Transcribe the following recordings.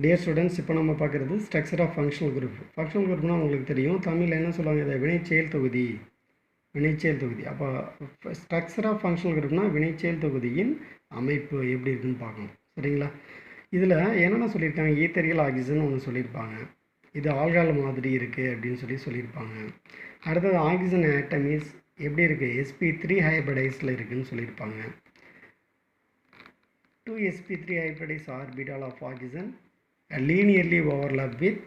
Dear students, இப்போ நம்ம பார்க்குறது structure of functional group. Functional குரூப்னால் உங்களுக்கு தெரியும், தமிழில் என்ன சொல்லுவாங்க, இதை வினைச்செயல் தொகுதி. வினைச்செயல் தொகுதி. அப்போ ஸ்ட்ரக்சர் ஆஃப் ஃபங்க்ஷனல் குரூப்னால் வினைச்செயல் தொகுதியின் அமைப்பு எப்படி இருக்குதுன்னு பார்க்கணும். சரிங்களா? இதில் என்னென்ன சொல்லியிருக்காங்க, ஈத்தரியல் ஆக்சிஜன் ஒன்று சொல்லியிருப்பாங்க. இது ஆல்கால் மாதிரி இருக்குது அப்படின்னு சொல்லியிருப்பாங்க. அடுத்தது ஆக்சிஜன் ஆட்டமிஸ் எப்படி இருக்குது, sp3 ஹைப்ரிடைஸில் இருக்குதுன்னு சொல்லியிருப்பாங்க. 2 sp3 hybridized orbital of oxygen linearly overlap with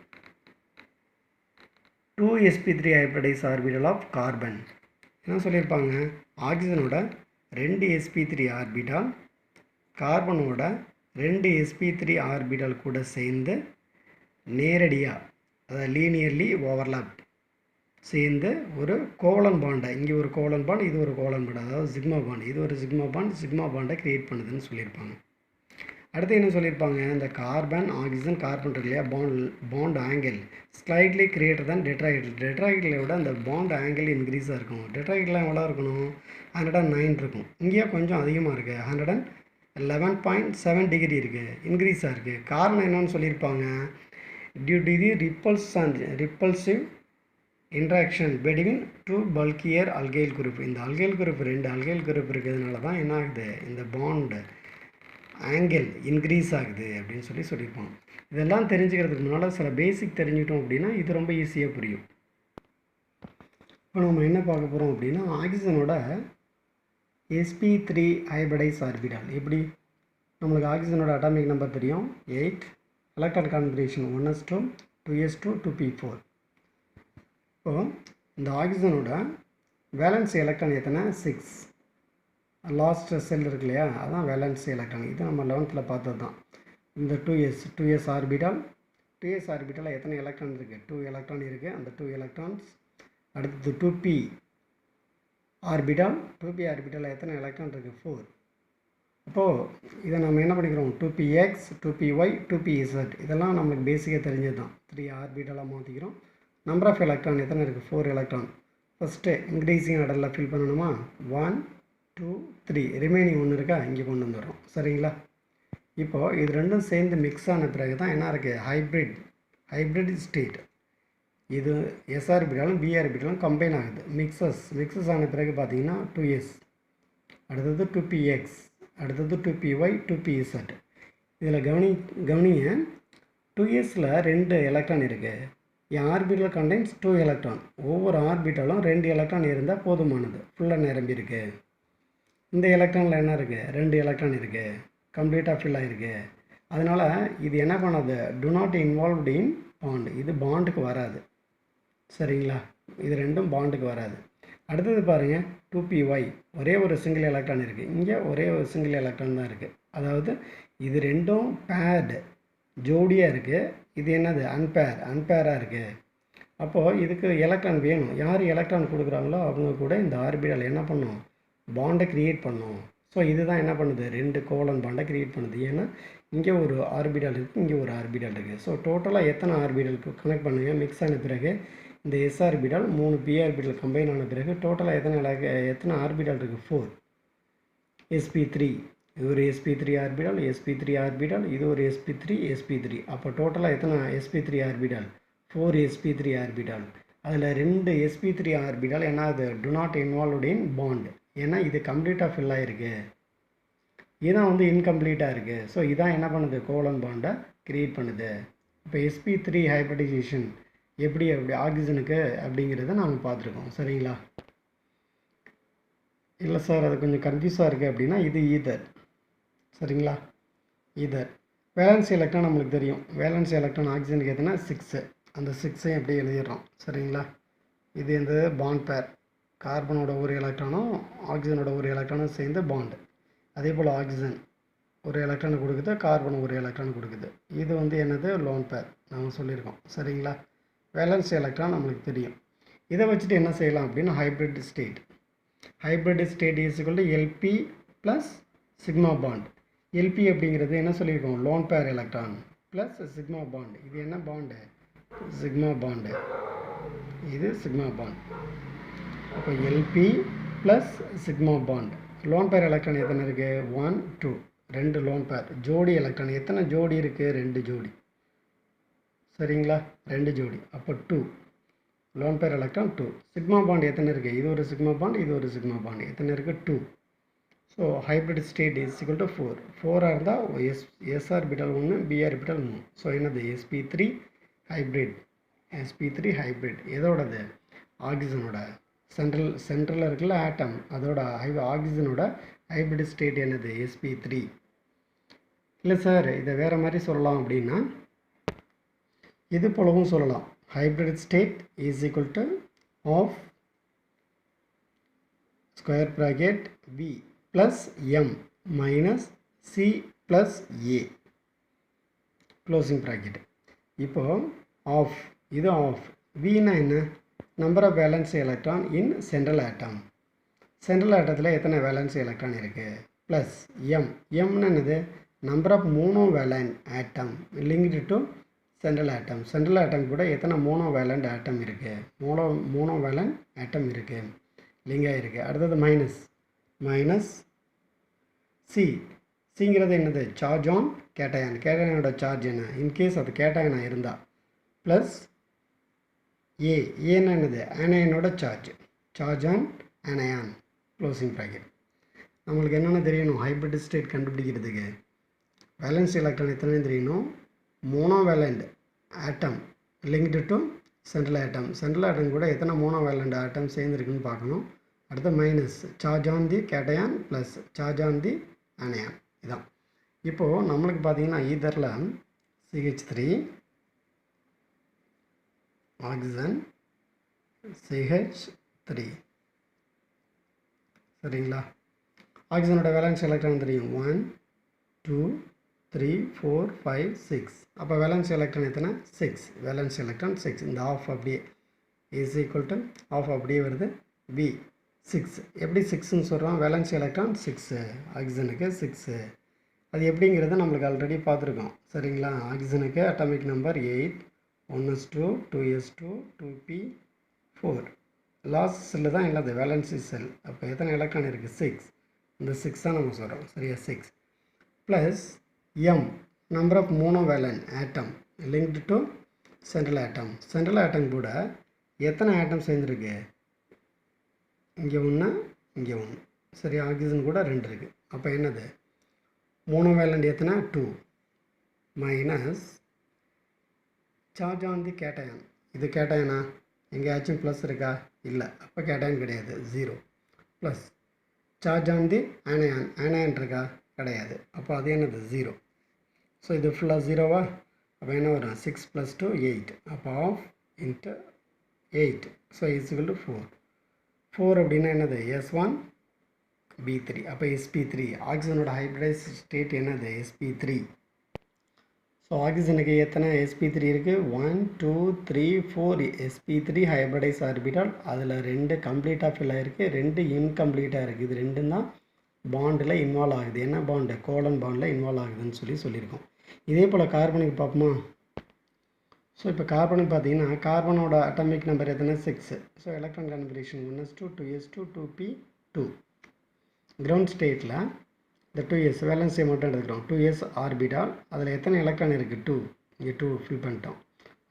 2 sp3 hybridized orbital of carbon. என்ன சொல்லியிருப்பாங்க, ஆக்சிஜனோட 2 sp3 ஆர்பிட்டால் கார்பனோட 2 sp3 ஆர்பிட்டால் கூட சேர்ந்து நேரடியாக, அதாவது லீனியர்லி ஓவர்லாப் சேர்ந்து ஒரு கோலன் பாண்டை, இங்கே ஒரு கோலன் பாண்ட், இது ஒரு கோலன் பாண்ட், அதாவது சிக்மா பாண்ட், இது ஒரு சிக்மா பாண்டை கிரியேட் பண்ணுதுன்னு சொல்லியிருப்பாங்க. அடுத்து என்ன சொல்லியிருப்பாங்க, இந்த கார்பன் ஆக்சிஜன் கார்பன் இருக்கு இல்லையா, பாண்ட் ஆங்கிள் ஸ்லைட்லி கிரியேட்டர் தான் டெட்ராஹைட்ரல். டெட்ராஹைட்ரலை விட அந்த பாண்ட் ஆங்கிள் இன்க்ரீஸாக இருக்கும். டெட்ராஹைட்ரலாம் எவ்வளோ இருக்கணும், 109 இருக்கும். இங்கேயே கொஞ்சம் அதிகமாக இருக்குது, 111.7 டிகிரி இருக்குது, இன்க்ரீஸாக இருக்குது. காரணம் என்னன்னு சொல்லியிருப்பாங்க, due to the repulsive interaction between 2 bulkier alkyl group. இந்த அல்கைல் குரூப் 2 அல்கைல் குரூப் இருக்கிறதுனால தான் என்ன ஆகுது, இந்த பாண்டு ஆங்கிள் இன்க்ரீஸ் ஆகுது அப்படின்னு சொல்லியிருப்பாங்க. இதெல்லாம் தெரிஞ்சுக்கிறதுக்கு முன்னால் சில பேசிக் தெரிஞ்சுக்கிட்டோம் அப்படின்னா இது ரொம்ப ஈஸியாக புரியும். இப்போ நம்ம என்ன பார்க்க போகிறோம் அப்படின்னா, ஆக்சிஜனோட sp3 ஹைப்ரிடைஸ் ஆர்பிட்டால். எப்படி, நம்மளுக்கு ஆக்சிஜனோட அட்டாமிக் நம்பர் தெரியும் 8, electron configuration 1s2 2s2 2p4. இப்போது இந்த ஆக்சிஜனோட வேலன்ஸ் எலக்ட்ரான் எத்தனை, 6. லாஸ்ட் செல் இருக்கு இல்லையா, அதுதான் வேலன்ஸ் எலக்ட்ரான். இது நம்ம 11th பார்த்தது தான். இந்த 2s ஆர்பிட்டால், 2s ஆர்பிட்டால் எத்தனை எலக்ட்ரான் இருக்குது, 2 எலக்ட்ரான் இருக்குது. அந்த 2 எலக்ட்ரான்ஸ். அடுத்தது 2p ஆர்பிட்டால், 2p ஆர்பிட்டால் எத்தனை எலக்ட்ரான் இருக்குது, 4. அப்போது இதை நம்ம என்ன பண்ணிக்கிறோம், 2px 2py 2pz, இதெல்லாம் நம்மளுக்கு பேசிக்காக தெரிஞ்சது தான். 3 ஆர்பிட்டாலாக மாற்றிக்கிறோம். நம்பர் ஆஃப் எலக்ட்ரான் எத்தனை இருக்குது, 4 எலக்ட்ரான். ஃபஸ்ட்டு இன்க்ரீஸிங் ஆர்டரில் ஃபில் பண்ணணுமா, 1 2 3, ரிமைனிங் 1 இருக்கா, இங்கே கொண்டு வந்துடுறோம். சரிங்களா? இப்போது இது ரெண்டும் சேர்ந்து மிக்ஸ் ஆன பிறகு தான் என்ன இருக்குது, ஹைப்ரிட் ஸ்டேட். இது எஸ் ஆர்பிட்டாலும் பி ஆர்பிட்டாலும் கம்பைன் ஆகுது, மிக்சஸ் ஆன பிறகு பார்த்தீங்கன்னா 2s, அடுத்தது 2px, அடுத்தது 2py 2pz. இதில் கவனிங்க 2sல 2 எலக்ட்ரான் இருக்குது. என் ஆர்பிட்டல் கண்டெய்ன்ஸ் 2 எலக்ட்ரான். ஒவ்வொரு ஆர்பிட்டாலும் 2 எலக்ட்ரான் இருந்தால் போதுமானது, ஃபுல்லாக நிரம்பி இருக்குது. இந்த எலக்ட்ரானில் என்ன இருக்குது, 2 எலக்ட்ரான் இருக்குது, கம்ப்ளீட்டாக ஃபில் ஆகிருக்கு. அதனால் இது என்ன பண்ணாது, to not involved in bond, இது பாண்டுக்கு வராது. சரிங்களா? இது ரெண்டும் பாண்டுக்கு வராது. அடுத்தது பாருங்கள் 2py, ஒரே ஒரு சிங்கிள் எலக்ட்ரான் இருக்குது, இங்கே ஒரே ஒரு சிங்கிள் எலக்ட்ரான் தான் இருக்குது. அதாவது இது ரெண்டும் பேர்டு, ஜோடியாக இருக்குது. இது என்னது, அன்பேராக இருக்குது. அப்போது இதுக்கு எலக்ட்ரான் வேணும். யார் எலக்ட்ரான் கொடுக்குறாங்களோ அவங்க கூட இந்த ஆர்பிட்டால் என்ன பண்ணும், பாண்டை க்ரியேட் பண்ணும். ஸோ இதுதான் என்ன பண்ணுது, 2 கோலன் பாண்டை க்ரியேட் பண்ணுது. ஏன்னா இங்கே ஒரு ஆர்பிட்டால் இருக்குது, இங்கே ஒரு ஆர்பிட்டால் இருக்குது. ஸோ டோட்டலாக எத்தனை ஆர்பிட்டாலுக்கு கனெக்ட் பண்ணுங்கள், மிக்ஸ் ஆன பிறகு இந்த S orbital 3 P orbital combine ஆன பிறகு டோட்டலாக எத்தனை ஆர்பிட்டால் இருக்குது, 4. sp3, இது ஒரு sp3 ஆர்பிட்டால், sp3 ஆர்பிட்டால், இது ஒரு sp3. அப்போ டோட்டலாக எத்தனை sp3 ஆர்பிட்டால், 4 sp3 ஆர்பிட்டால். அதில் 2 sp3 ஆர்பிட்டால் என்ன ஆகுது, to not involved in bond. ஏன்னா இது கம்ப்ளீட்டாக ஃபில் ஆகிருக்கு, இதுதான் வந்து இன்கம்ப்ளீட்டாக இருக்குது. ஸோ இதான் என்ன பண்ணுது, கோலன் பாண்டை க்ரியேட் பண்ணுது. இப்போ sp3 ஹைப்ரிடைசேஷன் எப்படி ஆக்சிஜனுக்கு அப்படிங்கிறத நாம் பார்த்துருக்கோம். சரிங்களா? இல்லை சார் அது கொஞ்சம் கன்ஃபியூஸாக இருக்குது அப்படின்னா இது ஈதர். சரிங்களா? ஈதர் வேலன்ஸ் எலக்ட்ரான் நம்மளுக்கு தெரியும். வேலன்ஸ் எலக்ட்ரான் ஆக்சிஜனுக்கு எத்தனை, 6. அந்த 6ஐயும் எப்படி எழுதிடுறோம். சரிங்களா? இது இந்த பாண்ட் பேர், கார்பனோட ஒரு எலக்ட்ரானும் ஆக்சிஜனோட ஒரு எலக்ட்ரானும் சேர்ந்து பாண்டு. அதே போல் ஆக்சிஜன் ஒரு எலக்ட்ரானை கொடுக்குது, கார்பன் ஒரு எலக்ட்ரான் கொடுக்குது. இது வந்து என்னது, லோன் பேர் நம்ம சொல்லியிருக்கோம். சரிங்களா? வேலன்ஸ் எலக்ட்ரான் நம்மளுக்கு தெரியும். இதை வச்சுட்டு என்ன செய்யலாம் அப்படின்னா, hybrid state is equal to LP plus sigma bond. LP அப்படிங்கிறது என்ன சொல்லியிருக்கோம், loan pair electron plus sigma bond. இது என்ன பாண்டு, சிக்மா பாண்டு. இது சிக்மா பாண்ட். அப்போ LP plus sigma bond. Lone pair electron எத்தனை இருக்குது, 1 2, 2 லோன் பேர். ஜோடி எலக்ட்ரான் எத்தனை ஜோடி இருக்குது, 2 ஜோடி. சரிங்களா, 2 ஜோடி. அப்போ 2 loan pair electron 2. Sigma bond எத்தனை இருக்குது? இது ஒரு சிக்மா பாண்ட், இது ஒரு சிக்மா பாண்ட். எத்தனை இருக்குது? 2. So hybrid state is equal to 4. 4 இருந்தால் S orbital 1, P orbital 3. So என்னது? sp3 hybrid. sp3 hybrid எதோடது? ஆக்சிஜனோட. சென்ட்ரலில் இருக்குல்ல ஆட்டம், அதோட ஆக்சிஜனோட ஹைப்ரிட் ஸ்டேட் என்னது? sp3. இல்லை சார், இதை வேறு மாதிரி சொல்லலாம் அப்படின்னா இது போலவும் சொல்லலாம். Hybrid state is equal to half square bracket v plus m minus c plus a closing bracket. இப்போது ஆஃப், இது ஆஃப். vனா என்ன? Number of valence electron in central atom. Central ஆட்டத்தில் எத்தனை வேலன்ஸ் எலக்ட்ரான் இருக்குது? ப்ளஸ் எம்னு என்னது? Number of monovalent atom linked to central atom. Central atom கூட எத்தனை மோனோ வேலண்ட் ஆட்டம் இருக்குது? மோனோ வேலண்ட் ஆட்டம் இருக்குது, லிங்காக இருக்குது. அடுத்தது மைனஸ் சிங்கிறது என்னது? Charge on cation. கேட்டயானோட சார்ஜ் என்ன? இன்கேஸ் அது கேட்டயானா இருந்தால். ப்ளஸ் ஏன்னா என்னது? ஆனயனோட charge on anion closing bracket. நம்மளுக்கு என்னென்ன தெரியணும் ஹைப்ரிட் ஸ்டேட் கண்டுபிடிக்கிறதுக்கு? வேலன்ஸ் எலக்ட்ரான் எத்தனை தெரியணும்? Monovalent atom linked to central atom. Central atom கூட எத்தனை மோனோவேலண்ட் ஆட்டம் சேர்ந்துருக்குன்னு பார்க்கணும். அடுத்து minus charge on the cation plus charge on the anion. இதான். இப்போது நம்மளுக்கு பார்த்தீங்கன்னா ஈதரில் CH3 ஆக்சிஜன் CH3 சரிங்களா. ஆக்சிஜனோட வேலன்ஸ் எலக்ட்ரான் தெரியும் 1 2 3 4 5 6. அப்போ வேலன்ஸ் எலக்ட்ரான் எத்தனை? 6. Valence electron 6. இந்த ஆஃப் அப்படியே இஸ் ஈக்குவல் டு ஆஃப் அப்படியே வருது b 6. எப்படி 6ன்னு சொல்கிறோம்? வேலன்ஸ் எலக்ட்ரான் 6, ஆக்சிஜனுக்கு 6. அது எப்படிங்கிறத நம்மளுக்கு ஆல்ரெடி பார்த்துருக்கோம் சரிங்களா. ஆக்சிஜனுக்கு atomic number 8, 1s2 2s2 2p4. Last shell தான் என்னது? Valency shell. அப்போ எத்தனை எலக்ட்ரான் இருக்குது? 6. இந்த 6 தான் நம்ம சொல்கிறோம் சரியா. 6 plus m number of monovalent atom linked to central atom. Central atom கூட எத்தனை ஆட்டம் சேர்ந்துருக்கு? இங்கே ஒன்று, இங்கே ஒன்று. சரி, ஆக்சிஜன் கூட 2 இருக்குது. அப்போ என்னது? மோனோவேலண்ட் எத்தனை? 2 minus charge on the cation. இது கேட்டயானா? எங்கேயாச்சும் ப்ளஸ் இருக்கா? இல்லை. அப்போ கேட்டயான் கிடையாது, 0. Plus charge on the anion இருக்கா? கிடையாது. அப்போ அது என்னது? 0. ஸோ இது ஃபுல்லாக 0வா? அப்போ என்ன வரும்? 6 + 2 8. அப்போ of into 8. So is equal to 4. 4 அப்படின்னா என்னது? S1 B3. அப்போ sp3. ஆக்சிஜனோட ஹைப்ரிடைஸ் ஸ்டேட் என்னது? sp3. ஸோ ஆக்சிஜனுக்கு எத்தனை sp3 இருக்குது? 1 2 3 4 sp3 ஹைப்ரிடைஸ் ஆர்பிட்டால். அதில் 2 கம்ப்ளீட்டாக ஃபில் ஆகிருக்கு, 2 இன்கம்ப்ளீட்டாக இருக்குது. இது 2 தான் பாண்டில் இன்வால்வ் ஆகுது. என்ன பாண்டு? கோலன் பாண்டில் இன்வால்வ் ஆகுதுன்னு சொல்லியிருக்கோம். இதே போல் கார்பனுக்கு பார்ப்போமா? ஸோ இப்போ கார்பனுக்கு பார்த்தீங்கன்னா கார்பனோட அட்டாமிக் நம்பர் எத்தனை? 6. So electron configuration 1s2 2s2 2p2. Ground ஸ்டேட்டில் இந்த 2s வேலன்ஸை மட்டும் எடுத்துக்கிறோம். 2s orbital. அதில் எத்தனை எலக்ட்ரான் இருக்குது? 2. இங்கே 2 ஃபில் பண்ணிட்டோம்.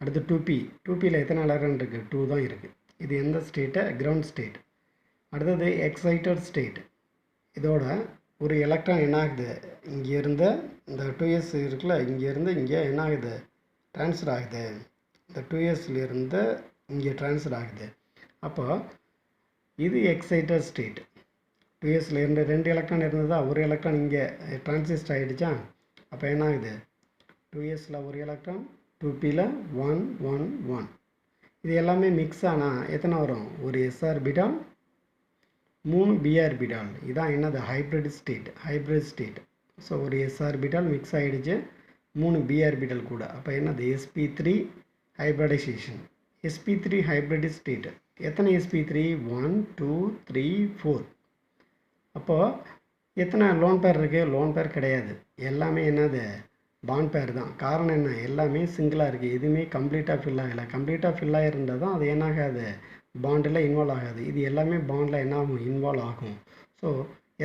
அடுத்து 2pயில் எத்தனை எலக்ட்ரான் இருக்குது? 2 தான் இருக்குது. இது எந்த ஸ்டேட்டு? Ground state. அடுத்தது எக்ஸைட்டட் ஸ்டேட். இதோட ஒரு எலக்ட்ரான் என்ன ஆகுது? இங்கேருந்து இந்த 2s இருக்குல்ல, இங்கேருந்து இங்கே என்ன ஆகுது? ட்ரான்ஸ்ஃபர் ஆகுது. இந்த 2sலேருந்து இங்கே ட்ரான்ஸ்ஃபர் ஆகுது. அப்போ இது எக்ஸைட்டட் ஸ்டேட். 2sலேருந்து 2 எலக்ட்ரான் இருந்ததா, ஒரு எலக்ட்ரான் இங்கே ட்ரான்சிஸ்ட் ஆகிடுச்சா? அப்போ என்ன ஆகுது? 2sல ஒரு எலக்ட்ரான், 2pயில் 1 1 1. இது எல்லாமே மிக்ஸ் ஆனால் எத்தனை வரும்? ஒரு s ஆர்பிட்டால், 3 b ஆர்பிட்டால். இதான் என்னது? Hybrid state. ஸோ ஒரு s ஆர்பிட்டால் மிக்ஸ் ஆகிடுச்சு, 3 b ஆர்பிட்டால் கூட. அப்போ என்னது? sp3 hybridisation. sp3 hybrid state. எத்தனை sp3? 1 2 3 4. அப்போது எத்தனை லோன் பேர் இருக்குது? லோன் பேர் கிடையாது. எல்லாமே என்னது? பாண்ட் பேர் தான். காரணம் என்ன? எல்லாமே சிங்கிளாக இருக்குது. எதுவுமே கம்ப்ளீட்டாக ஃபில் ஆகலை. கம்ப்ளீட்டாக ஃபில் ஆகிருந்தால் தான் அது என்ன ஆகாது? பாண்டில் இன்வால்வ் ஆகாது. இது எல்லாமே பாண்டில் என்ன ஆகும்? இன்வால்வ் ஆகும். ஸோ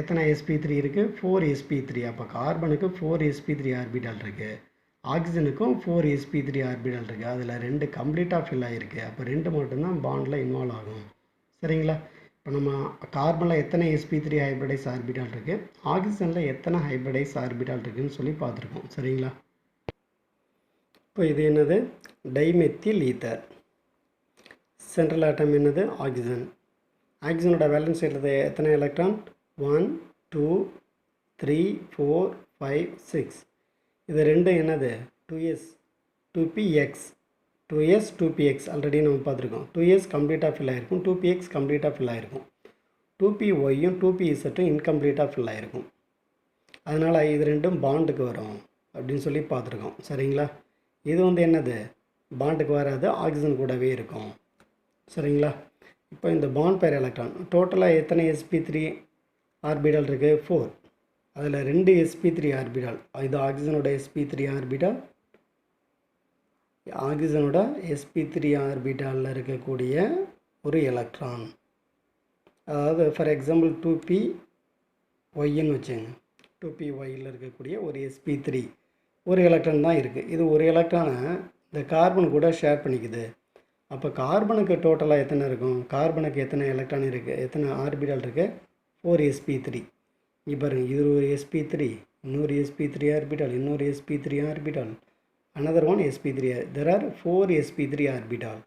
எத்தனை sp3 இருக்குது? 4 sp3. அப்போ கார்பனுக்கு 4 sp3 ஆர்பிட்டால் இருக்குது. ஆக்சிஜனுக்கும் 4 sp3 ஆர்பிட்டால் இருக்குது. அதில் 2 கம்ப்ளீட்டாக ஃபில் ஆகிருக்கு. அப்போ 2 மட்டும்தான் பாண்டில் இன்வால்வ் ஆகும். சரிங்களா? இப்போ நம்ம கார்பனில் எத்தனை sp3 ஹைப்ரிடைஸ் ஆர்பிட்டால் இருக்குது, ஆக்சிஜனில் எத்தனை ஹைப்ரிடைஸ் ஆர்பிட்டால் இருக்குதுன்னு சொல்லி பார்த்துருக்கோம். சரிங்களா? இப்போ இது என்னது? Dimethyl ether. சென்ட்ரல் ஆட்டம் என்னது? ஆக்சிஜன். ஆக்சிஜனோட வேலன்ஸ் எடுத்தது எத்தனை எலக்ட்ரான்? 1 2 3 4 5 6. இது ரெண்டும் என்னது? 2s 2px 2s 2px already நம்ம பார்த்துருக்கோம். 2s கம்ப்ளீட்டாக ஃபில் ஆகிருக்கும், 2px கம்ப்ளீட்டாக ஃபில் ஆகிருக்கும், 2pyயும் 2pzட்டும் இன்கம்ப்ளீட்டாக ஃபில் ஆகிருக்கும். அதனால் இது ரெண்டும் பாண்டுக்கு வரும் அப்படின்னு சொல்லி பார்த்துருக்கோம். சரிங்களா? இது வந்து என்னது? பாண்டுக்கு வராது, ஆக்சிஜன் கூடவே இருக்கும். சரிங்களா? இப்போ இந்த பாண்ட் பேர் எலக்ட்ரான் டோட்டலாக எத்தனை sp3 ஆர்பிட்டால் இருக்குது? 4. அதில் 2 sp3 ஆர்பிட்டால். இது ஆக்சிஜனோட sp3 ஆர்பிட்டால். ஆக்சிஜனோட sp3 ஆர்பிட்டாலில் இருக்கக்கூடிய ஒரு எலக்ட்ரான். அதாவது ஃபார் எக்ஸாம்பிள் 2pyன்னு வச்சுங்க. 2pyயில் இருக்கக்கூடிய ஒரு sp3 ஒரு எலக்ட்ரான் தான் இருக்குது. இது ஒரு எலக்ட்ரானை இந்த கார்பன் கூட ஷேர் பண்ணிக்குது. அப்போ கார்பனுக்கு டோட்டலாக எத்தனை இருக்கும்? கார்பனுக்கு எத்தனை எலக்ட்ரான் இருக்குது, எத்தனை ஆர்பிட்டால் இருக்குது? 4 sp3. இங்கே பாருங்கள், இது ஒரு sp3, இன்னொரு sp3 ஆர்பிட்டால், இன்னொரு sp3 orbital, another one sp3. there are 4 sp3 orbital.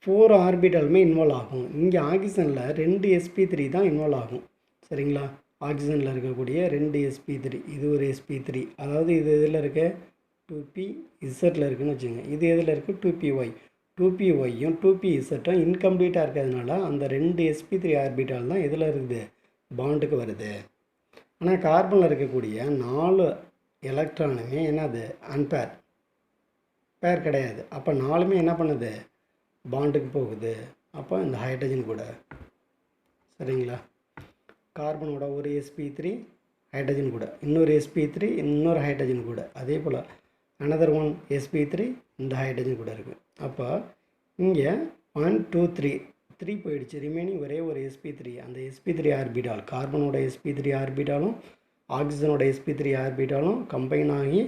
4 ஆர்பிட்டாலுமே இன்வால்வ் ஆகும். இங்கே ஆக்சிஜனில் 2 sp3 தான் இன்வால்வ் ஆகும். சரிங்களா? ஆக்சிஜனில் இருக்கக்கூடிய 2 sp3. இது ஒரு sp3. அதாவது இது இதில் இருக்க 2pzல இருக்குதுன்னு வச்சுங்க. இது எதில் இருக்குது? 2py. 2pyயும் 2pzட்டும் இன்கம்ப்ளீட்டாக இருக்கிறதுனால அந்த 2 sp3 ஆர்பிட்டால் தான் இதில் இருக்குது? பாண்டுக்கு வருது. ஆனால் கார்பனில் இருக்கக்கூடிய 4 எலக்ட்ரானுமே என்னது? அன்பேர், பேர் கிடையாது. அப்போ 4மே என்ன பண்ணுது? பாண்டுக்கு போகுது. அப்போ இந்த ஹைட்ரஜன் கூட. சரிங்களா? கார்பனோட ஒரு sp3 ஹைட்ரஜன் கூட, இன்னொரு sp3 இன்னொரு ஹைட்ரஜன் கூட, அதே போல் another one sp3 இந்த ஹைட்ரஜன் கூட இருக்குது. அப்போ இங்கே 1 2 3 போயிடுச்சு. ரிமைனிங் ஒரே ஒரு sp3. அந்த sp3 orbital, கார்பனோட sp3 ஆர்பிட்டாலும் ஆக்சிஜனோட sp3 ஆர்பிட்டாலும் combine ஆகி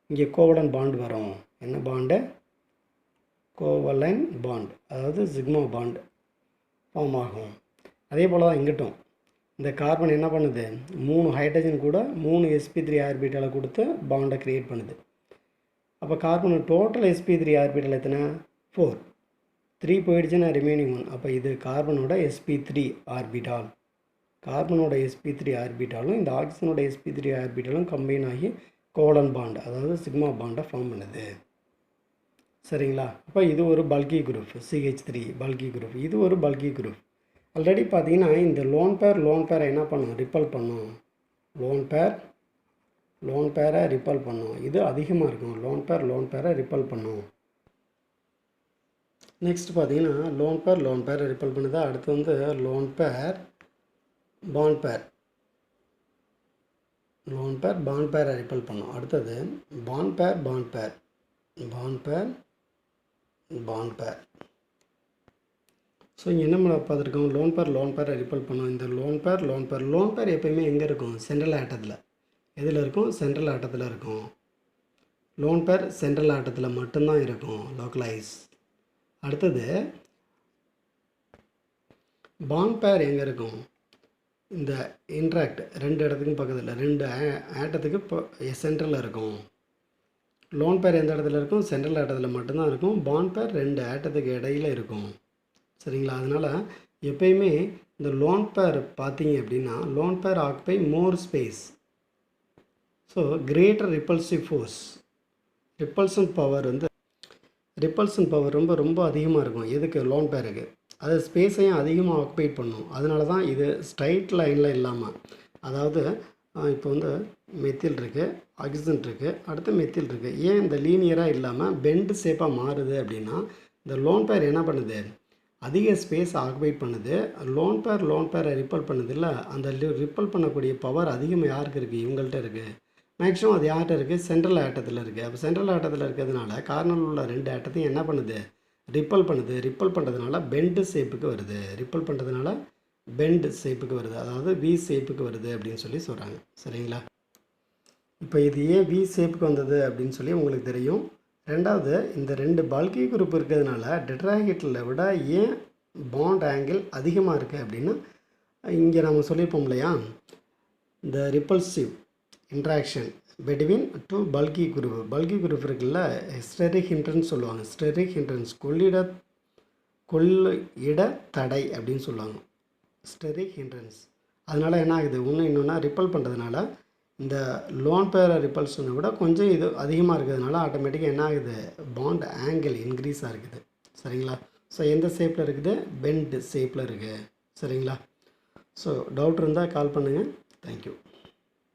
இங்கே கோவலன் பாண்ட் வரும். என்ன பாண்டு? கோவலன் பாண்ட், அதாவது சிக்மா பாண்ட் ஃபார்ம் ஆகும். அதே போல் தான் இங்கிட்டும் இந்த கார்பன் என்ன பண்ணுது? 3 ஹைட்ரஜன் கூட 3 sp3 ஆர்பிட்டாலை கொடுத்து பாண்டை க்ரியேட் பண்ணுது. அப்போ கார்பன் டோட்டல் sp3 ஆர்பிட்டால் எத்தனை? 4. 3 போயிடுச்சுன்னா ரிமைனிங் 1. அப்போ இது கார்பனோட sp3 ஆர்பிட்டால். கார்பனோட sp3 ஆர்பிட்டாலும் இந்த ஆக்சிஜனோட sp3 ஆர்பிட்டாலும் கம்பைன் ஆகி கோவலன் பாண்ட், அதாவது சிக்மா பாண்டை ஃபார்ம் பண்ணுது. சரிங்களா? அப்போ இது ஒரு பல்கி குரூப், CH3 பல்கி குரூப். இது ஒரு பல்கி குரூப். ஆல்ரெடி பார்த்தீங்கன்னா இந்த லோன் பேரை என்ன பண்ணும்? ரிப்பல் பண்ணும். லோன் பேரை ரிப்பல் பண்ணும். இது அதிகமாக இருக்கும். லோன் பேரை ரிப்பல் பண்ணும். நெக்ஸ்ட் பார்த்தீங்கன்னா லோன் பேரை ரிப்பல் பண்ணுதா. அடுத்து வந்து லோன் பேர் பாண்ட் பேரை ரிப்பல் பண்ணும். அடுத்தது பாண்ட் பேர். ஸோ இங்கே என்ன பார்த்துருக்கோம்? லோன் பேரை ரிப்பல் பண்ணும். இந்த லோன் பேர் எப்போயுமே எங்கே இருக்கும்? சென்ட்ரல் ஆட்டத்தில். எதில் இருக்கும்? சென்ட்ரல் ஆட்டத்தில் இருக்கும். லோன் பேர் சென்ட்ரல் ஆட்டத்தில் மட்டும்தான் இருக்கும், லோக்கலைஸ். அடுத்தது பாண்ட் பேர் எங்கே இருக்கும்? இந்த இன்ட்ராக்ட் 2 இடத்துக்கும் பக்கத்தில் 2 ஆட்டத்துக்கு இப்போ சென்ட்ரலில் இருக்கும். லோன் பேர் எந்த இடத்துல இருக்கும்? சென்ட்ரல் ஆட்டத்தில் மட்டும்தான் இருக்கும். பாண்ட் பேர் 2 ஆட்டத்துக்கு இடையில் இருக்கும். சரிங்களா? அதனால் எப்பயுமே இந்த லோன் பேர் பார்த்தீங்க அப்படின்னா லோன் பேர் ஆக்குபை மோர் space. So greater repulsive force, repulsion power ரொம்ப அதிகமாக இருக்கும். எதுக்கு? லோன் பேருக்கு. அது ஸ்பேஸையும் அதிகமாக ஆக்குபைட் பண்ணும். அதனால தான் இது ஸ்ட்ரைட் லைனில் இல்லாமல், அதாவது இப்போ வந்து மெத்தில் இருக்குது, ஆக்சிஜன் இருக்குது, அடுத்து மெத்தில் இருக்குது. ஏன் இந்த லீனியராக இல்லாமல் பெண்டு ஷேப்பாக மாறுது அப்படின்னா இந்த லோன் பேர் என்ன பண்ணுது? அதிக ஸ்பேஸ் ஆக்குபைட் பண்ணுது. லோன் பேரை ரிப்பல் பண்ணுது இல்லை, அந்த ரிப்பல் பண்ணக்கூடிய பவர் அதிகமாக யாருக்கு இருக்குது? இவங்கள்ட்ட இருக்குது. மேக்ஸிமம் அது யார்கிட்ட இருக்குது? சென்ட்ரல் ஆட்டத்தில் இருக்குது. அப்போ சென்ட்ரல் ஆட்டத்தில் இருக்கிறதுனால கார்னரில் உள்ள 2 ஆட்டத்தையும் என்ன பண்ணுது? ரிப்பல் பண்ணுறதுனால பெண்டு ஷேப்புக்கு வருது. அதாவது வி ஷேப்புக்கு வருது அப்படின்னு சொல்லி சொல்கிறாங்க. சரிங்களா? இப்போ இது ஏன் வி ஷேப்புக்கு வந்தது அப்படின்னு சொல்லி உங்களுக்கு தெரியும். ரெண்டாவது, இந்த 2 பல்கி குரூப் இருக்கிறதுனால டெட்ராஹெட்ரில் விட ஏன் பாண்ட் ஆங்கிள் அதிகமாக இருக்குது அப்படின்னா, இங்கே நம்ம சொல்லியிருப்போம் இல்லையா, இந்த ரிப்பல்சிவ் இன்ட்ராக்ஷன் பிட்வீன் 2 பல்கி குரூப் இருக்குல்ல, ஸ்டெரிக் ஹிண்ட்ரன்ஸ் சொல்லுவாங்க. ஸ்டெரிக் ஹிண்ட்ரன்ஸ் கொள்ளிட தடை அப்படின்னு சொல்லுவாங்க, ஸ்டெரிக் ஹிண்ட்ரன்ஸ். அதனால் என்ன ஆகுது, இன்னொன்று ரிப்பல் பண்ணுறதுனால இந்த லோன் பேர் ரிப்பல்ஷனை விட கொஞ்சம் இது அதிகமாக இருக்கிறதுனால ஆட்டோமேட்டிக்காக என்ன ஆகுது, பாண்ட் ஆங்கிள் இன்க்ரீஸாக இருக்குது. சரிங்களா? ஸோ எந்த ஷேப்பில் இருக்குது, பெண்ட் ஷேப்பில் இருக்குது. சரிங்களா? ஸோ டவுட் இருந்தால் கால் பண்ணுங்கள். தேங்க்யூ.